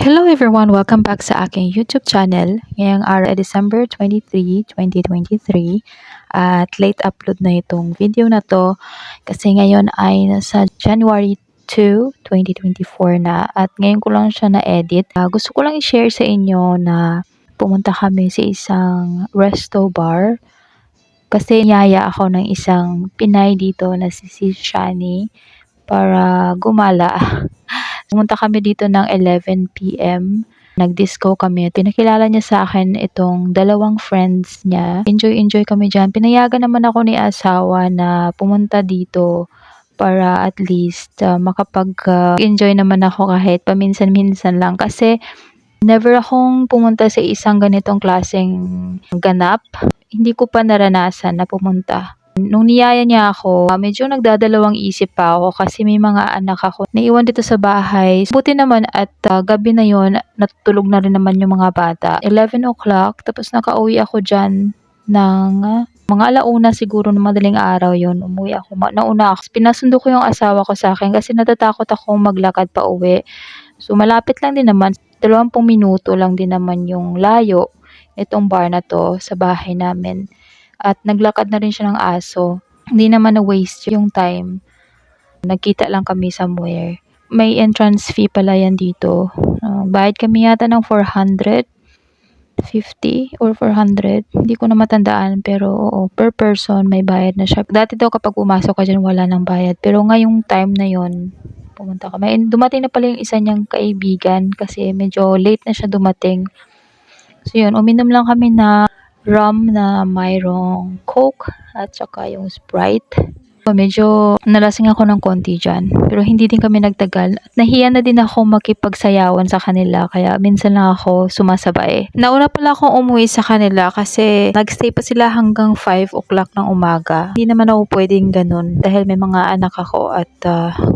Hello everyone! Welcome back sa aking YouTube channel. Ngayong araw ay December 23, 2023 at late upload na itong video na to kasi ngayon ay nasa January 2, 2024 na at ngayon ko lang siya na-edit. Gusto ko lang i-share sa inyo na pumunta kami sa isang resto bar kasi niyaya ako ng isang Pinay dito na si Shani para gumala. Pumunta kami dito ng 11 PM. Nag-disco kami. Pinakilala niya sa akin itong dalawang friends niya. Enjoy kami dyan. Pinayagan naman ako ni asawa na pumunta dito para at least makapag-enjoy naman ako kahit paminsan-minsan lang. Kasi never akong pumunta sa isang ganitong klaseng ganap. Hindi ko pa naranasan na pumunta. Nung niyaya niya ako, medyo nagdadalawang isip pa ako kasi may mga anak ako naiwan dito sa bahay. Buti naman at gabi na yon natutulog na rin naman yung mga bata. 11 o'clock, tapos nakauwi ako dyan ng mga alauna siguro ng madaling araw yon. Umuwi ako, nauna ako. Pinasundo ko yung asawa ko sa akin kasi natatakot akong maglakad pa uwi. So malapit lang din naman, 20 minuto lang din naman yung layo itong bar na to sa bahay namin. At naglakad na rin siya ng aso. Hindi naman na-waste yung time. Nagkita lang kami somewhere. May entrance fee pala yan dito. Bayad kami yata ng 450 or 400. Hindi ko na matandaan pero oo, per person may bayad na siya. Dati daw kapag umasok ka dyan wala nang bayad. Pero ngayong time na yon pumunta kami. And dumating na pala yung isa niyang kaibigan kasi medyo late na siya dumating. So yun, uminom lang kami na rum na mayroong Coke at saka yung Sprite. Medyo nalasing ako ng konti dyan. Pero hindi din kami nagtagal. At nahiya na din ako makipagsayawan sa kanila. Kaya minsan lang ako sumasabay. Nauna pala akong umuwi sa kanila kasi nagstay pa sila hanggang 5 o'clock ng umaga. Hindi naman ako pwedeng ganun dahil may mga anak ako. At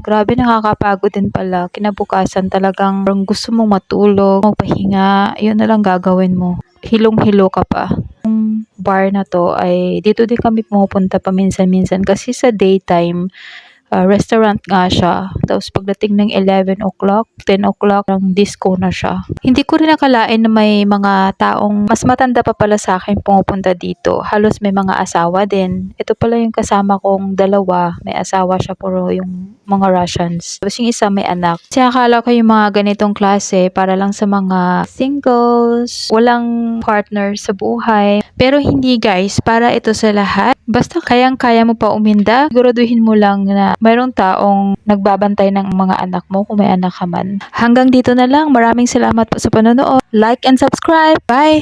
grabe nakakapagod din pala. Kinabukasan talagang gusto mong matulog, magpahinga. Yun na lang gagawin mo. Hilong-hilo ka pa. Yung bar na to ay dito din kami pumupunta paminsan-minsan kasi sa daytime restaurant nga siya. Tapos pagdating ng 11 o'clock, 10 o'clock, ang disco na siya. Hindi ko rin nakalain na may mga taong mas matanda pa pala sa akin pumupunta dito. Halos may mga asawa din. Ito pala yung kasama kong dalawa. May asawa siya pero yung mga Russians. Tapos yung isa may anak. Kasi akala ko yung mga ganitong klase para lang sa mga singles, walang partner sa buhay. Pero hindi guys, para ito sa lahat. Basta kayang-kaya mo pa uminda, siguraduhin mo lang na mayroong taong nagbabantay ng mga anak mo kung may anak ka man. Hanggang dito na lang. Maraming salamat po sa panonood. Like and subscribe. Bye!